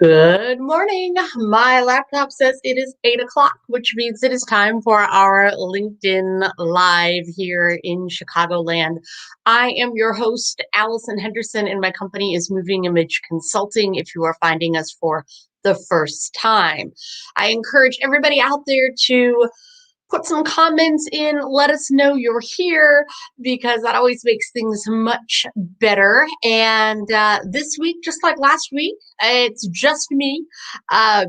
Good morning. My laptop says it is 8 o'clock, which means it is time for our LinkedIn Live here in Chicagoland. I am your host, Allison Henderson, and my company is Moving Image Consulting if you are finding us for the first time. I encourage everybody out there to put some comments in, let us know you're here because that always makes things much better. And this week, just like last week, it's just me. A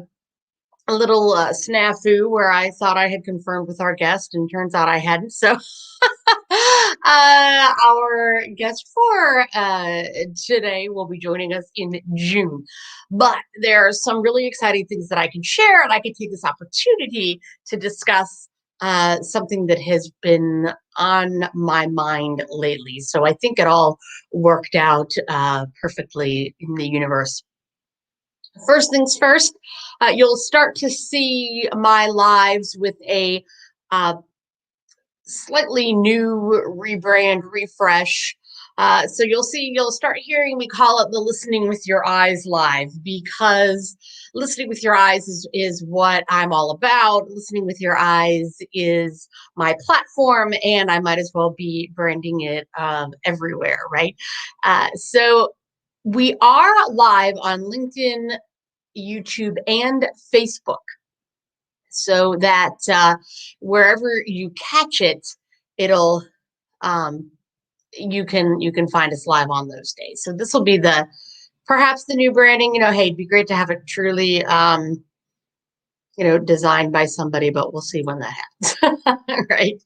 little snafu where I thought I had confirmed with our guest, and turns out I hadn't. So, our guest for today will be joining us in June. But there are some really exciting things that I can share, and I can take this opportunity to discuss something that has been on my mind lately. So I think it all worked out perfectly in the universe. First things first, you'll start to see my lives with a uh, slightly new rebrand, refresh. So you'll start hearing me call it the Listening with Your Eyes Live, because listening with your eyes is what I'm all about. Listening with your eyes is my platform, and I might as well be branding it everywhere, right? So we are live on LinkedIn, YouTube, and Facebook, so that wherever you catch it, it'll um, you can find us live on those days. So this will be the perhaps the new branding. Hey, it'd be great to have it truly designed by somebody, but we'll see when that happens. Right.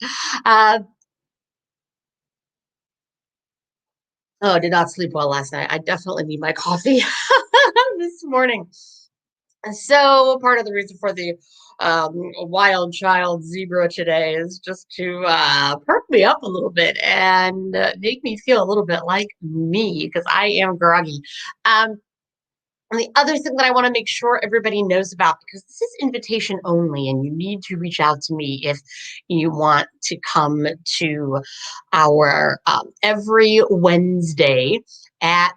Uh, oh, I did not sleep well last night. I definitely need my coffee this morning. So part of the reason for the wild child zebra today is just to perk me up a little bit and make me feel a little bit like me, because I am groggy. Um, and the other thing that I want to make sure everybody knows about, because this is invitation only, and you need to reach out to me if you want to come to our every Wednesday at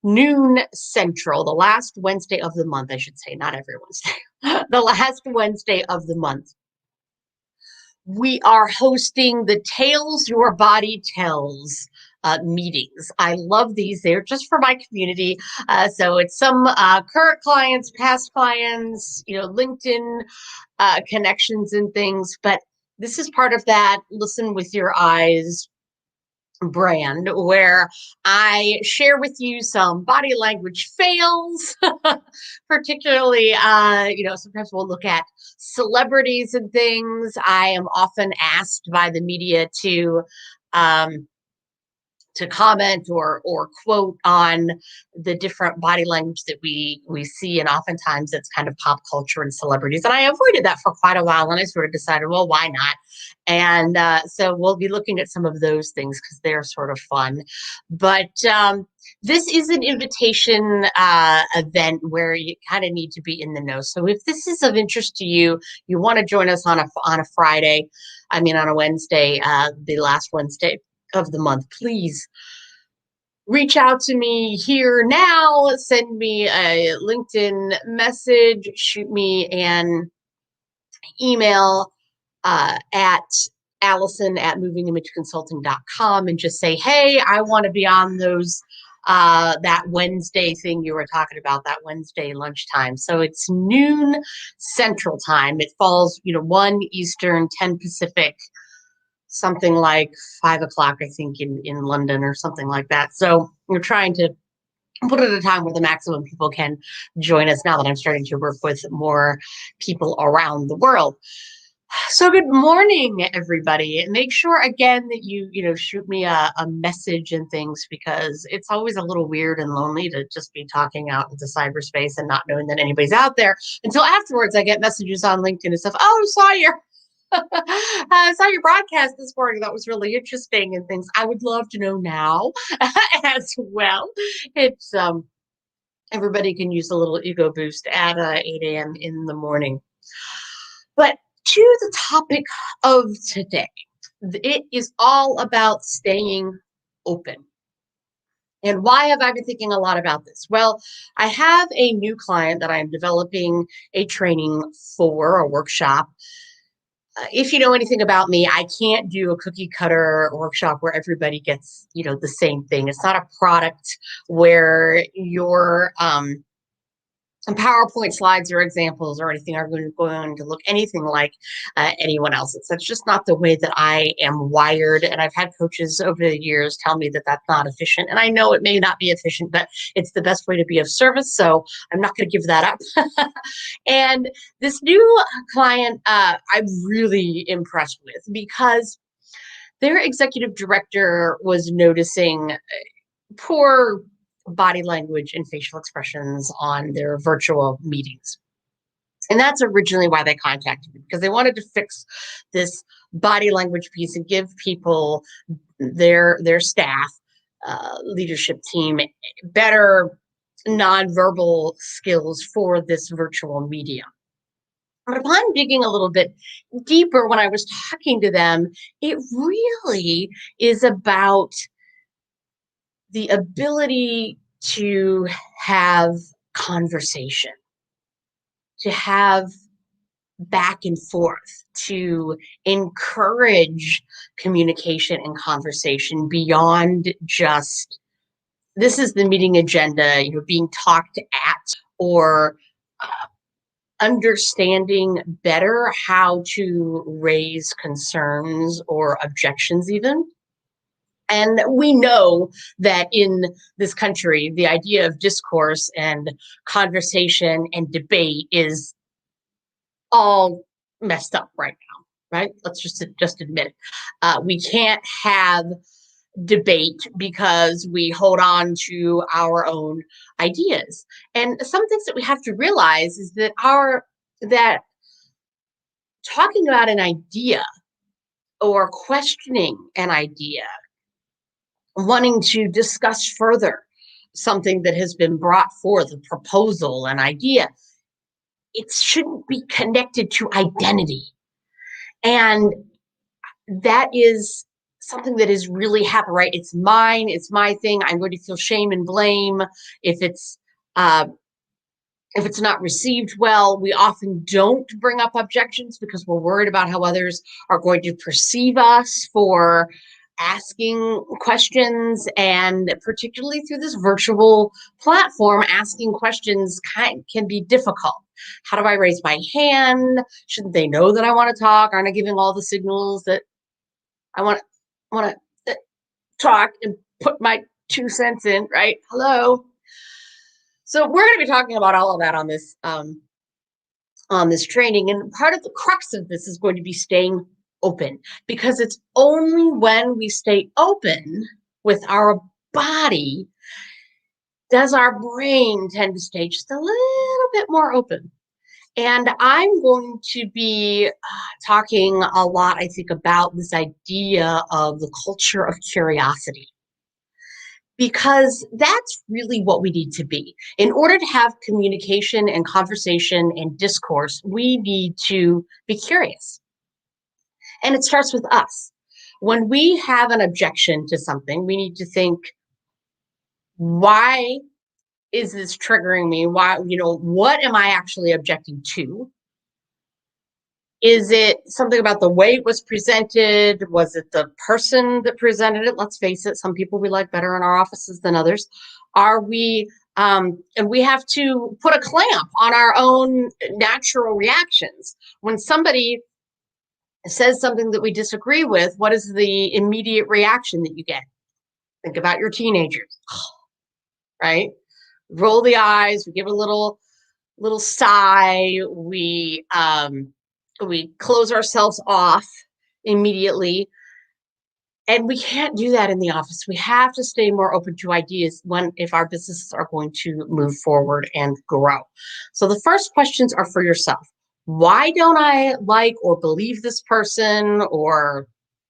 noon Central, the last Wednesday of the month, I should say, not every Wednesday, the last Wednesday of the month. We are hosting the Tales Your Body Tells meetings. I love these. They're just for my community. So it's some current clients, past clients, LinkedIn connections and things. But this is part of that Listen with Your Eyes brand, where I share with you some body language fails, particularly, sometimes we'll look at celebrities and things. I am often asked by the media um, to comment or quote on the different body language that we see, and oftentimes it's kind of pop culture and celebrities, and I avoided that for quite a while, and I sort of decided, well, why not? And so we'll be looking at some of those things because they're sort of fun. But this is an invitation event where you kind of need to be in the know. So if this is of interest to you, you want to join us on a Friday, I mean on a Wednesday, the last Wednesday of the month, please reach out to me here now. Send me a LinkedIn message, shoot me an email at Allison at movingimageconsulting.com, and just say, hey, I want to be on those that Wednesday thing you were talking about, that Wednesday lunchtime. So it's noon Central Time. It falls, 1 Eastern, 10 Pacific, something like 5 o'clock, I think, in London or something like that. So we're trying to put it at a time where the maximum people can join us, now that I'm starting to work with more people around the world. So good morning, everybody. Make sure again that you shoot me a message and things, because it's always a little weird and lonely to just be talking out into cyberspace and not knowing that anybody's out there until afterwards. I get messages on LinkedIn and stuff. Oh, saw your I saw your broadcast this morning. That was really interesting and things. I would love to know now as well. It's everybody can use a little ego boost at 8 a.m. in the morning. But to the topic of today, it is all about staying open. And why have I been thinking a lot about this? Well, I have a new client that I'm developing a training for, a workshop. If you know anything about me, I can't do a cookie cutter workshop where everybody gets, the same thing. It's not a product where your and PowerPoint slides or examples or anything are going to look anything like anyone else's. That's just not the way that I am wired. And I've had coaches over the years tell me that that's not efficient. And I know it may not be efficient, but it's the best way to be of service. So I'm not going to give that up. And this new client, I'm really impressed with because their executive director was noticing poor body language and facial expressions on their virtual meetings. And that's originally why they contacted me, because they wanted to fix this body language piece and give people, their staff, leadership team, better nonverbal skills for this virtual medium. But upon digging a little bit deeper when I was talking to them, it really is about the ability to have conversation, to have back and forth, to encourage communication and conversation beyond just this is the meeting agenda, being talked at, or understanding better how to raise concerns or objections even. And we know that in this country, the idea of discourse and conversation and debate is all messed up right now, right? Let's just admit it. We can't have debate because we hold on to our own ideas. And some things that we have to realize is that talking about an idea or questioning an idea, wanting to discuss further something that has been brought forth, a proposal, an idea, it shouldn't be connected to identity. And that is something that is really happening, right? It's mine, it's my thing. I'm going to feel shame and blame if it's not received well. We often don't bring up objections because we're worried about how others are going to perceive us for asking questions. And particularly through this virtual platform, asking questions can be difficult. How do I raise my hand? Shouldn't they know that I want to talk? Aren't I giving all the signals that I want to talk and put my 2 cents in, right? Hello. So we're going to be talking about all of that on this training. And part of the crux of this is going to be staying open, because it's only when we stay open with our body does our brain tend to stay just a little bit more open. And I'm going to be talking a lot, I think, about this idea of the culture of curiosity, because that's really what we need to be. In order to have communication and conversation and discourse, we need to be curious. And it starts with us. When we have an objection to something, we need to think, why is this triggering me? Why, what am I actually objecting to? Is it something about the way it was presented? Was it the person that presented it? Let's face it, some people we like better in our offices than others. Are we, and we have to put a clamp on our own natural reactions. When somebody says something that we disagree with, what is the immediate reaction that you get? Think about your teenagers, right? Roll the eyes, we give a little sigh, we close ourselves off immediately. And we can't do that in the office. We have to stay more open to ideas if our businesses are going to move forward and grow. So the first questions are for yourself. Why don't I like or believe this person? Or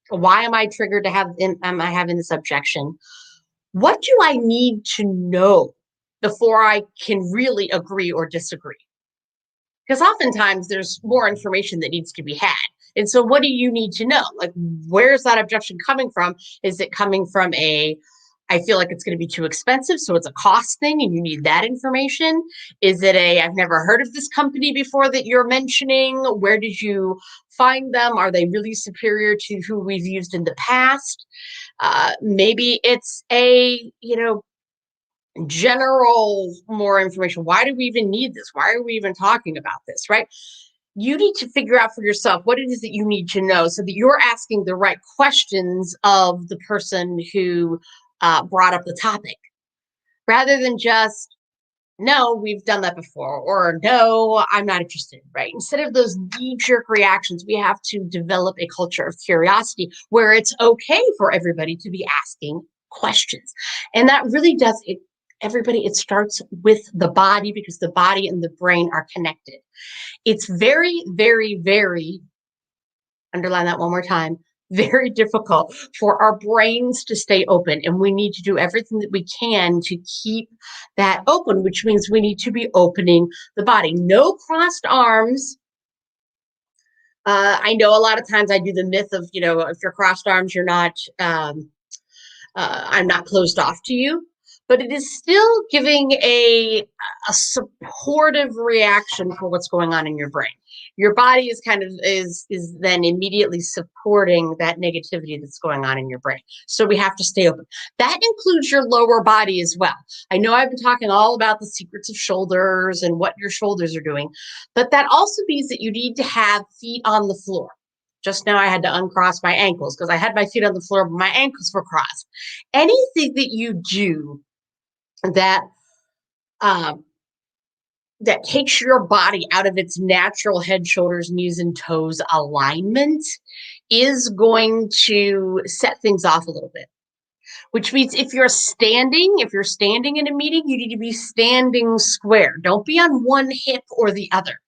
why am I triggered am I having this objection? What do I need to know before I can really agree or disagree? Because oftentimes there's more information that needs to be had. And so what do you need to know? Like, where's that objection coming from? Is it coming from a I feel like it's going to be too expensive, so it's a cost thing and you need that information? Is it a, I've never heard of this company before that you're mentioning? Where did you find them? Are they really superior to who we've used in the past? Maybe it's a, general more information. Why do we even need this? Why are we even talking about this, right? You need to figure out for yourself what it is that you need to know so that you're asking the right questions of the person who brought up the topic rather than just, no, we've done that before, or no, I'm not interested, right? Instead of those knee-jerk reactions, we have to develop a culture of curiosity where it's okay for everybody to be asking questions. And that really does it. Everybody, it starts with the body because the body and the brain are connected. It's very, very, very, underline that one more time, very difficult for our brains to stay open. And we need to do everything that we can to keep that open, which means we need to be opening the body. No crossed arms. I know a lot of times I do the myth of, if you're crossed arms, you're not, I'm not closed off to you, but it is still giving a supportive reaction for what's going on in your brain. Your body is kind of is then immediately supporting that negativity that's going on in your brain. So we have to stay open. That includes your lower body as well. I know I've been talking all about the secrets of shoulders and what your shoulders are doing, but that also means that you need to have feet on the floor. Just now I had to uncross my ankles because I had my feet on the floor, but my ankles were crossed. Anything that you do that that takes your body out of its natural head, shoulders, knees, and toes alignment is going to set things off a little bit. Which means if you're standing in a meeting, you need to be standing square. Don't be on one hip or the other.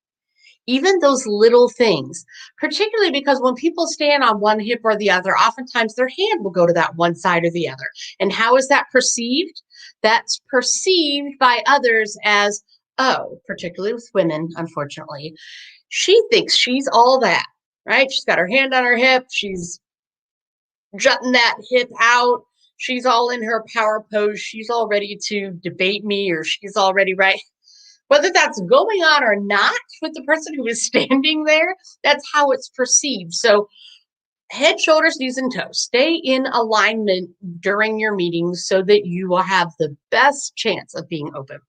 Even those little things, particularly because when people stand on one hip or the other, oftentimes their hand will go to that one side or the other. And how is that perceived? That's perceived by others as, oh, particularly with women, unfortunately, she thinks she's all that, right? She's got her hand on her hip. She's jutting that hip out. She's all in her power pose. She's all ready to debate me, or she's already right. Whether that's going on or not with the person who is standing there, that's how it's perceived. So head, shoulders, knees, and toes. Stay in alignment during your meetings so that you will have the best chance of being open.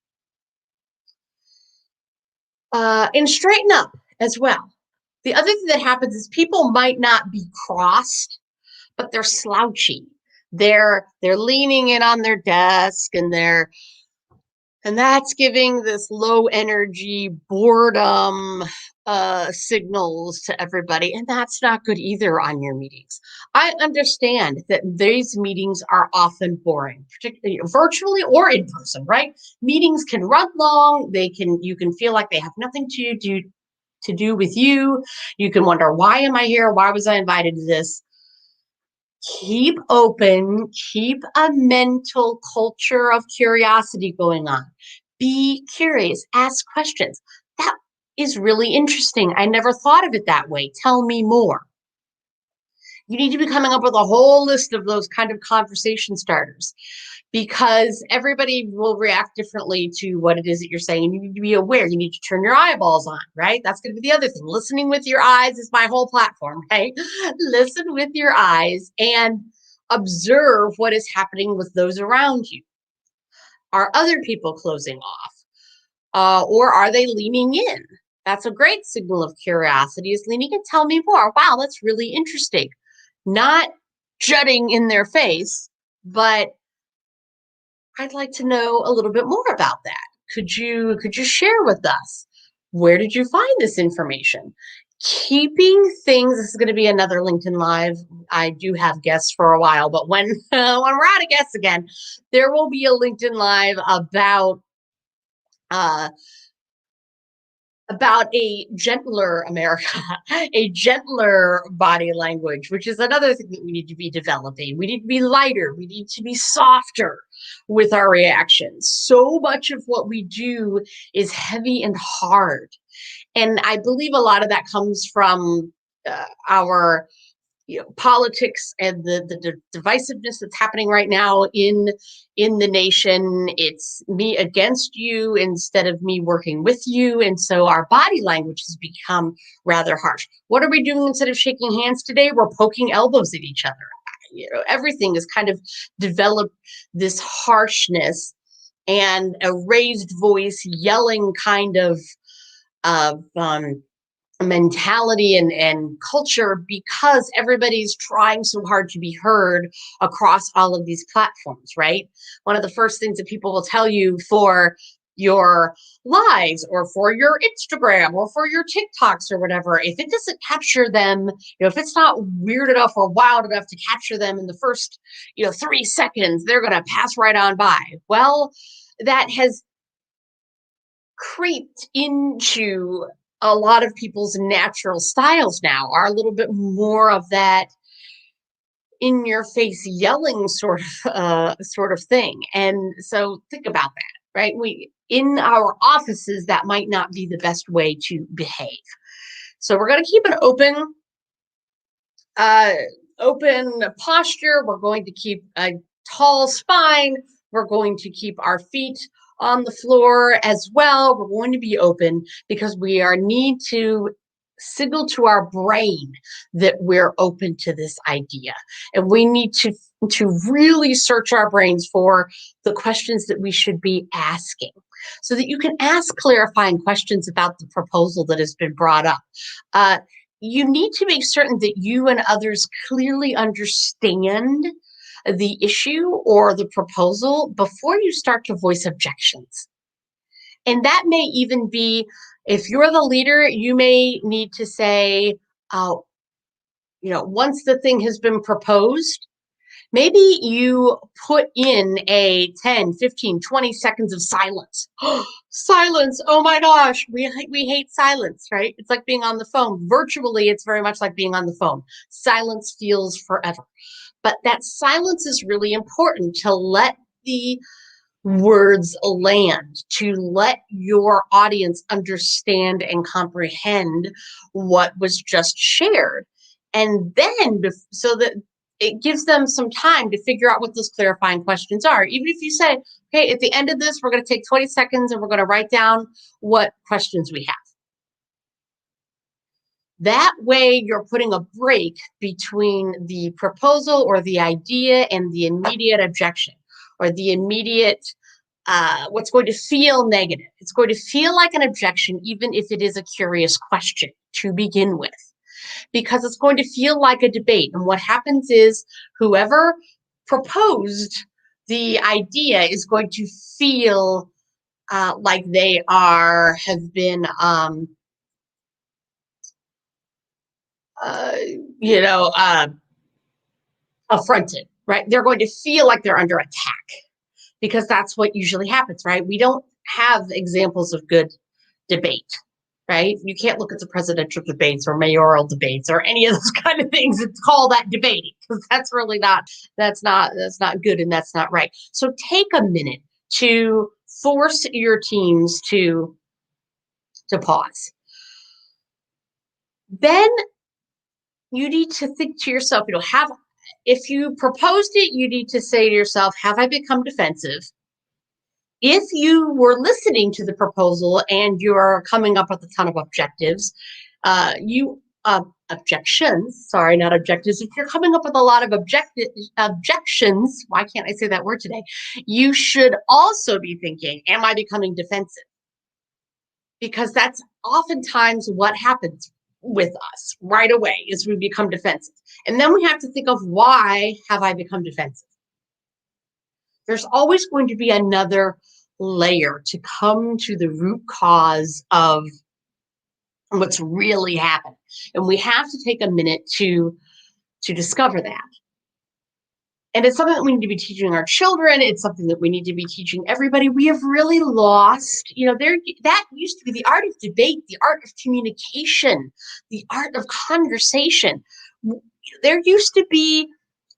And straighten up as well. The other thing that happens is people might not be crossed, but they're slouchy. They're leaning in on their desk and that's giving this low energy boredom signals to everybody. And that's not good either on your meetings. I understand that these meetings are often boring, particularly virtually or in person, right? Meetings can run long. You can feel like they have nothing to do with you. You can wonder, why am I here? Why was I invited to this? Keep open, keep a mental culture of curiosity going on. Be curious, ask questions. That is really interesting. I never thought of it that way. Tell me more. You need to be coming up with a whole list of those kind of conversation starters because everybody will react differently to what it is that you're saying. You need to be aware. You need to turn your eyeballs on, right? That's going to be the other thing. Listening with your eyes is my whole platform, right? Listen with your eyes and observe what is happening with those around you. Are other people closing off? Or are they leaning in? That's a great signal of curiosity, is leaning in. Tell me more. Wow, that's really interesting. Not jutting in their face, but I'd like to know a little bit more about that. Could you share with us? Where did you find this information? Keeping things, this is going to be another LinkedIn Live. I do have guests for a while, but when we're out of guests again, there will be a LinkedIn Live about a gentler America, a gentler body language, which is another thing that we need to be developing. We need to be lighter. We need to be softer with our reactions. So much of what we do is heavy and hard. And I believe a lot of that comes from our politics and the divisiveness that's happening right now in the nation. It's me against you instead of me working with you. And so our body language has become rather harsh. What are we doing instead of shaking hands today? We're poking elbows at each other. Everything has kind of developed this harshness and a raised voice yelling kind of mentality and culture, because everybody's trying so hard to be heard across all of these platforms, right? One of the first things that people will tell you for your lives or for your Instagram or for your TikToks or whatever, if it doesn't capture them, if it's not weird enough or wild enough to capture them in the first 3 seconds, they're going to pass right on by. Well, that has creeped into a lot of people's natural styles now, are a little bit more of that in your face yelling sort of thing. And so think about that, right? We in our offices, that might not be the best way to behave. So we're going to keep an open posture. We're going to keep a tall spine. We're going to keep our feet on the floor as well. We're going to be open because we need to signal to our brain that we're open to this idea. And we need to really search our brains for the questions that we should be asking, so that you can ask clarifying questions about the proposal that has been brought up. You need to make certain that you and others clearly understand the issue or the proposal before you start to voice objections. And that may even be, if you're the leader, you may need to say, once the thing has been proposed, maybe you put in a 10, 15, 20 seconds of silence. Silence. Oh my gosh. We hate silence, right? It's like being on the phone. Virtually, it's very much like being on the phone. Silence feels forever. But that silence is really important to let the words land, to let your audience understand and comprehend what was just shared. And then, so that it gives them some time to figure out what those clarifying questions are. Even if you say, okay, at the end of this, we're going to take 20 seconds and we're going to write down what questions we have. That way, you're putting a break between the proposal or the idea and the immediate objection, or the immediate what's going to feel negative. It's going to feel like an objection, even if it is a curious question to begin with, because it's going to feel like a debate. And what happens is whoever proposed the idea is going to feel like they have been affronted, right? They're going to feel like they're under attack, because that's what usually happens, right? We don't have examples of good debate, right? You can't look at the presidential debates or mayoral debates or any of those kind of things and call that debating, because that's really that's not good, and that's not right. So take a minute to force your teams to pause. Then you need to think to yourself, if you proposed it, you need to say to yourself, have I become defensive? If you were listening to the proposal and you're coming up with a ton of objectives, objections, sorry, not objectives. If you're coming up with a lot of objections, why can't I say that word today? You should also be thinking, am I becoming defensive? Because that's oftentimes what happens with us right away, is we become defensive. And then we have to think of, why have I become defensive? There's always going to be another layer to come to the root cause of what's really happening. And we have to take a minute to discover that. And it's something that we need to be teaching our children. It's something that we need to be teaching everybody. We have really lost, that used to be the art of debate, the art of communication, the art of conversation. There used to be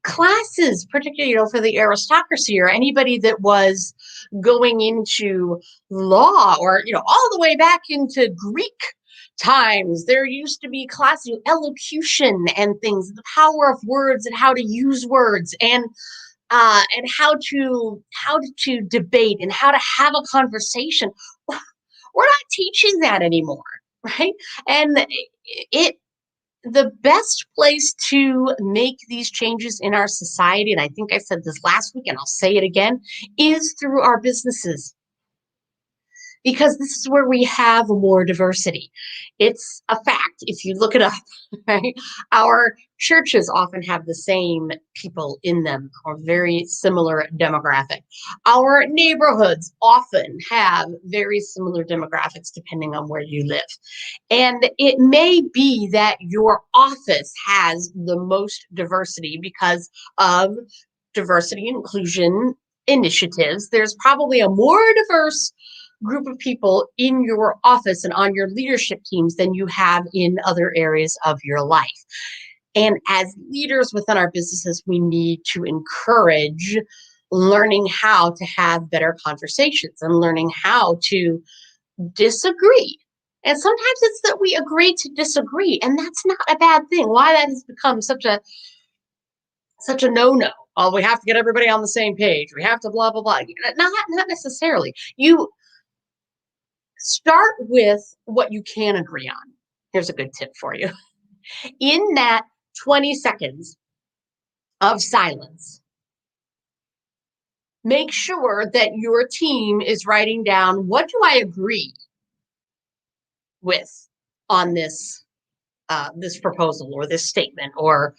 classes, particularly, for the aristocracy or anybody that was going into law, or, all the way back into Greek times there used to be classes, elocution and things, the power of words and how to use words, and how to debate and how to have a conversation. We're not teaching that anymore, right? And it the best place to make these changes in our society, and I think I said this last week and I'll say it again, is through our businesses, because this is where we have more diversity. It's a fact. If you look it up, right? Our churches often have the same people in them or very similar demographic. Our neighborhoods often have very similar demographics depending on where you live. And it may be that your office has the most diversity because of diversity and inclusion initiatives. There's probably a more diverse group of people in your office and on your leadership teams than you have in other areas of your life. And as leaders within our businesses, we need to encourage learning how to have better conversations and learning how to disagree. And sometimes it's that we agree to disagree, and that's not a bad thing. Why that has become such a no-no. Oh, we have to get everybody on the same page. We have to blah blah blah. Not necessarily. You start with what you can agree on. Here's a good tip for you. In that 20 seconds of silence, make sure that your team is writing down, what do I agree with on this proposal or this statement or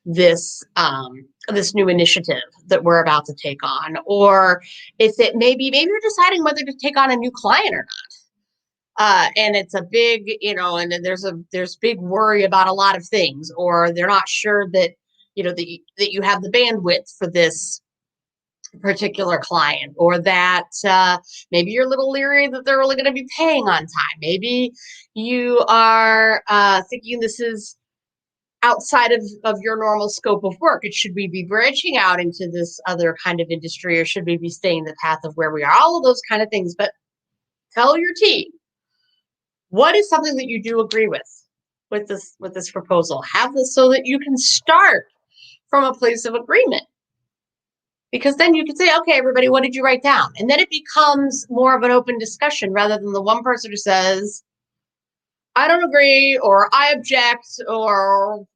this new initiative that we're about to take on, or if it maybe you're deciding whether to take on a new client or not. And it's a big, and then there's big worry about a lot of things, or they're not sure that, that you have the bandwidth for this particular client, or that maybe you're a little leery that they're really going to be paying on time. Maybe you are thinking this is outside of your normal scope of work. Should we be branching out into this other kind of industry, or should we be staying the path of where we are? All of those kind of things. But tell your team, what is something that you do agree with this proposal? Have this so that you can start from a place of agreement. Because then you can say, okay, everybody, what did you write down? And then it becomes more of an open discussion rather than the one person who says, I don't agree, or I object, or,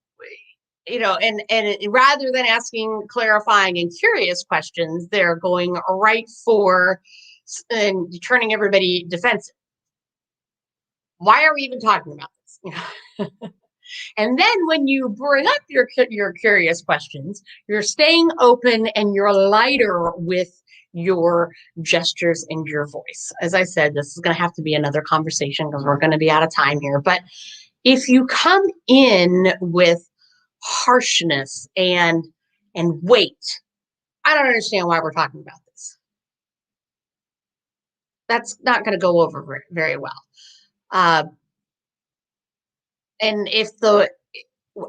rather than asking clarifying and curious questions, they're going right for and turning everybody defensive. Why are we even talking about this? And then when you bring up your curious questions, you're staying open and you're lighter with your gestures and your voice. As I said, this is going to have to be another conversation because we're going to be out of time here. But if you come in with harshness and weight, I don't understand why we're talking about this. That's not going to go over very well. And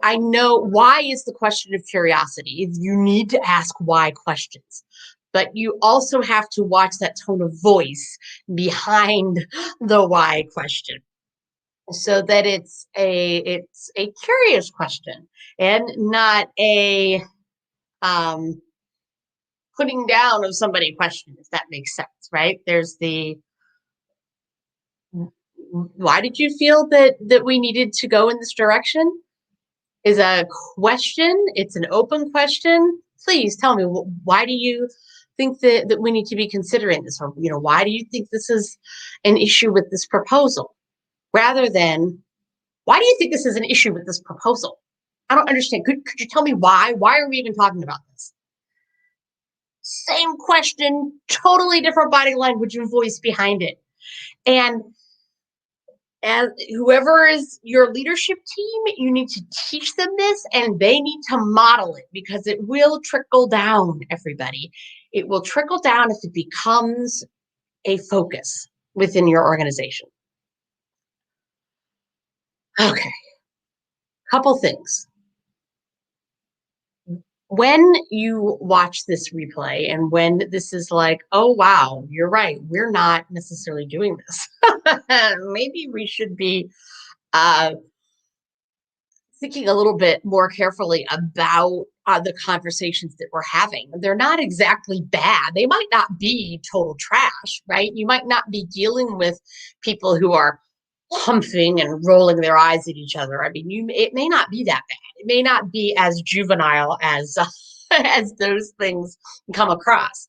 I know why is the question of curiosity. You need to ask why questions, but you also have to watch that tone of voice behind the why question, so that it's a curious question and not a putting down of somebody question, if that makes sense, right? There's why did you feel that we needed to go in this direction? Is a question. It's an open question. Please tell me, why do you think that we need to be considering this? Or, why do you think this is an issue with this proposal? Rather than, why do you think this is an issue with this proposal? I don't understand. Could you tell me why? Why are we even talking about this? Same question, totally different body language and voice behind it. And whoever is your leadership team, you need to teach them this, and they need to model it, because it will trickle down, everybody. It will trickle down if it becomes a focus within your organization. Okay, couple things. When you watch this replay and when this is like, oh, wow, you're right, we're not necessarily doing this. Maybe we should be uh, thinking a little bit more carefully about the conversations that we're having. They're not exactly bad. They might not be total trash, right? You might not be dealing with people who are humping and rolling their eyes at each other. I mean, it may not be that bad. It may not be as juvenile as as those things come across.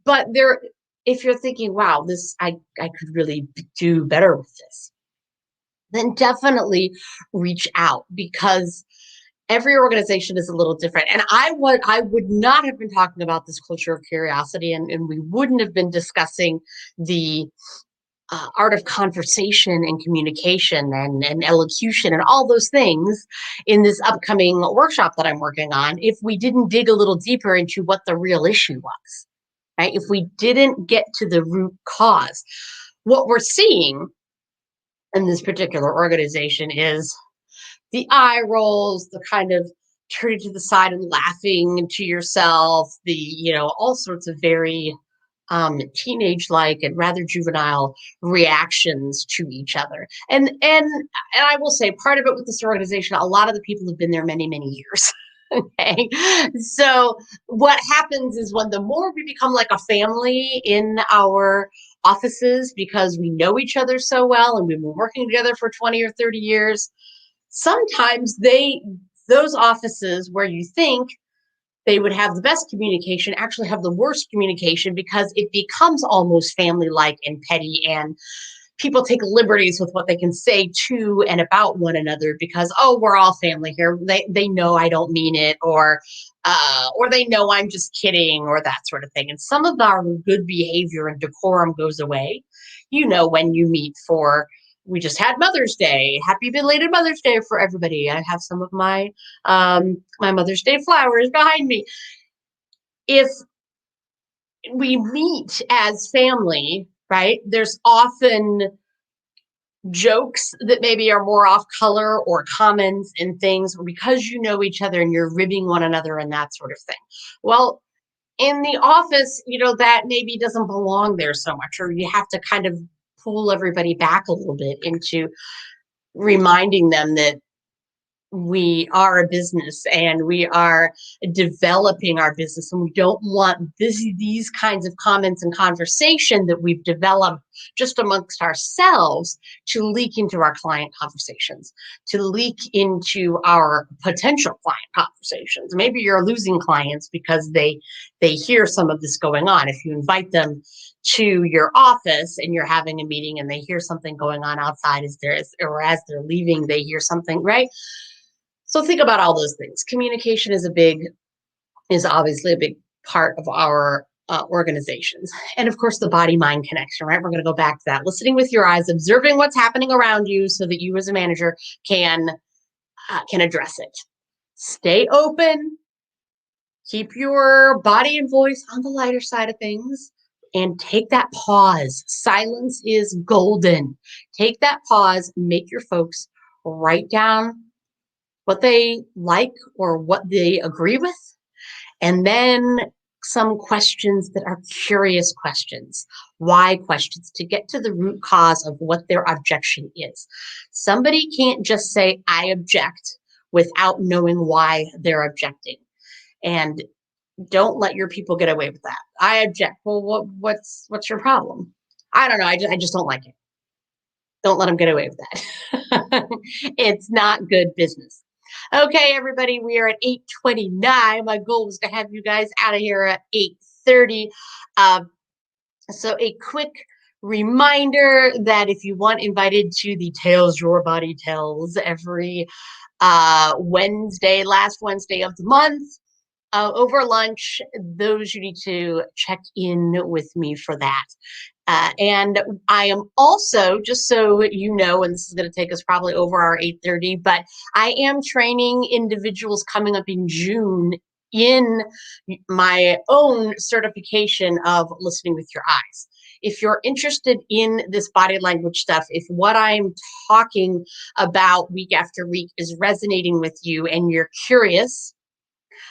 But there, if you're thinking, "Wow, I could really do better with this," then definitely reach out, because every organization is a little different. And I would not have been talking about this culture of curiosity, and we wouldn't have been discussing the art of conversation and communication and elocution and all those things in this upcoming workshop that I'm working on, if we didn't dig a little deeper into what the real issue was, right? If we didn't get to the root cause. What we're seeing in this particular organization is the eye rolls, the kind of turning to the side and laughing to yourself, all sorts of very teenage like and rather juvenile reactions to each other. And I will say, part of it with this organization, a lot of the people have been there many, many years. Okay. So what happens is, when the more we become like a family in our offices, because we know each other so well and we've been working together for 20 or 30 years, sometimes those offices where you think they would have the best communication actually have the worst communication, because it becomes almost family like and petty, and people take liberties with what they can say to and about one another, because, oh, we're all family here, they know I don't mean it, or they know I'm just kidding, or that sort of thing. And some of our good behavior and decorum goes away, when you meet for, we just had Mother's Day. Happy belated Mother's Day for everybody. I have some of my Mother's Day flowers behind me. If we meet as family, right, there's often jokes that maybe are more off color, or comments and things, because you know each other and you're ribbing one another and that sort of thing. Well, in the office, that maybe doesn't belong there so much, or you have to kind of pull everybody back a little bit into reminding them that we are a business and we are developing our business, and we don't want these kinds of comments and conversation that we've developed just amongst ourselves to leak into our client conversations, to leak into our potential client conversations. Maybe you're losing clients because they hear some of this going on. If you invite them to your office and you're having a meeting and they hear something going on outside, as they're leaving, they hear something, right? So think about all those things. Communication is obviously a big part of our organizations. And of course, the body mind connection, right? We're going to go back to that. Listening with your eyes, observing what's happening around you so that you as a manager can address it. Stay open. Keep your body and voice on the lighter side of things, and take that pause. Silence is golden. Take that pause, make your folks write down what they like or what they agree with, and then some questions that are curious questions, why questions, to get to the root cause of what their objection is. Somebody can't just say, I object, without knowing why they're objecting. And don't let your people get away with that. I object. Well, what's your problem? I don't know. I just don't like it. Don't let them get away with that. It's not good business. Okay, everybody, we are at 8:29. My goal was to have you guys out of here at 8:30. So a quick reminder that if you want invited to the Tales Your Body Tells every last Wednesday of the month, over lunch, those you need to check in with me for that. And I am also, just so you know, and this is going to take us probably over our 8:30, but I am training individuals coming up in June in my own certification of listening with your eyes. If you're interested in this body language stuff, if what I'm talking about week after week is resonating with you and you're curious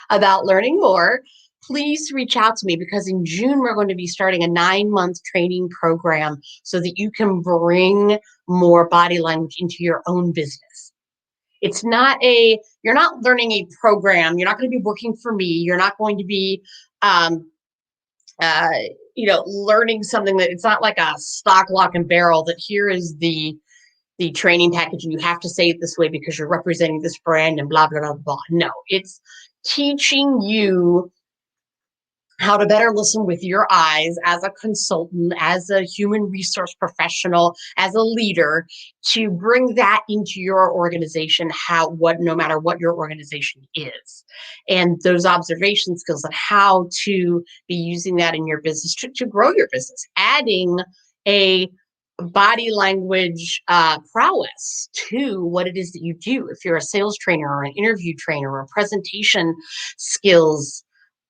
about learning more, please reach out to me because in June, we're going to be starting a 9-month training program so that you can bring more body language into your own business. It's not you're not learning a program. You're not going to be working for me. You're not going to be, um, uh, learning something that it's not like a stock, lock, and barrel that here is the training package and you have to say it this way because you're representing this brand and blah, blah, blah, blah. No, it's teaching you how to better listen with your eyes as a consultant, as a human resource professional, as a leader, to bring that into your organization, no matter what your organization is. And those observation skills and how to be using that in your business to grow your business, adding a body language prowess to what it is that you do. If you're a sales trainer or an interview trainer or a presentation skills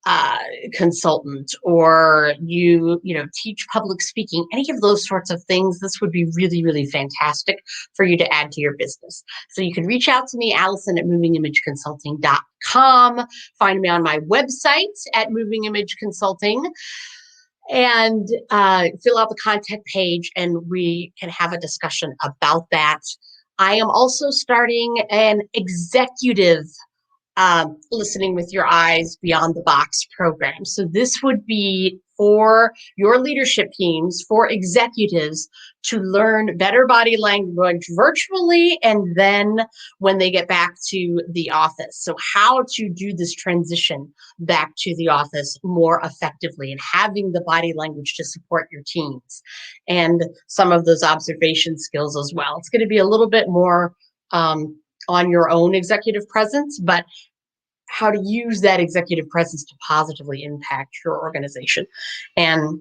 uh, consultant, or you teach public speaking, any of those sorts of things, this would be really, really fantastic for you to add to your business. So you can reach out to me, Allison at movingimageconsulting.com. Find me on my website at Moving Image Consulting and fill out the contact page and we can have a discussion about that. I am also starting an executive listening with your eyes beyond the box program. So this would be for your leadership teams, for executives to learn better body language virtually and then when they get back to the office. So how to do this transition back to the office more effectively and having the body language to support your teams and some of those observation skills as well. It's going to be a little bit more on your own executive presence, but how to use that executive presence to positively impact your organization. And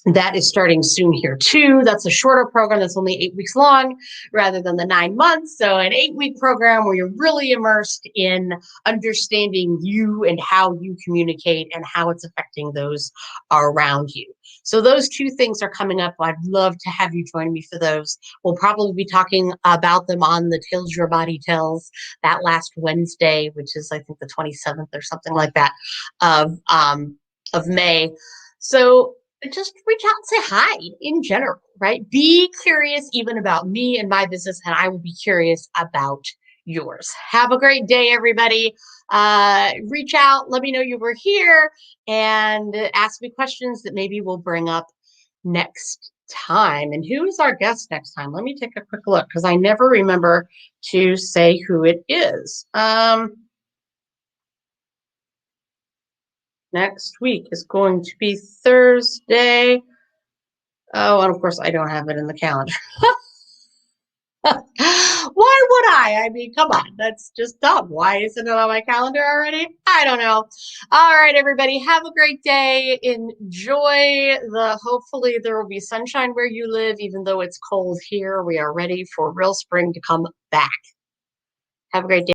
that is starting soon here too. That's a shorter program that's only 8 weeks long rather than the 9 months. So an 8-week program where you're really immersed in understanding you and how you communicate and how it's affecting those around you. So those two things are coming up. I'd love to have you join me for those. We'll probably be talking about them on the Tales Your Body Tells that last Wednesday, which is I think the 27th or something like that of May. So just reach out and say hi in general, right? Be curious even about me and my business, and I will be curious about yours. Have a great day, everybody. Reach out, let me know you were here, and ask me questions that maybe we'll bring up next time. And who is our guest next time? Let me take a quick look because I never remember to say who it is. Next week is going to be Thursday. Oh, and of course, I don't have it in the calendar. Why would I? I mean, come on, that's just dumb. Why isn't it on my calendar already? I don't know. All right, everybody, have a great day. Enjoy hopefully there will be sunshine where you live, even though it's cold here. We are ready for real spring to come back. Have a great day.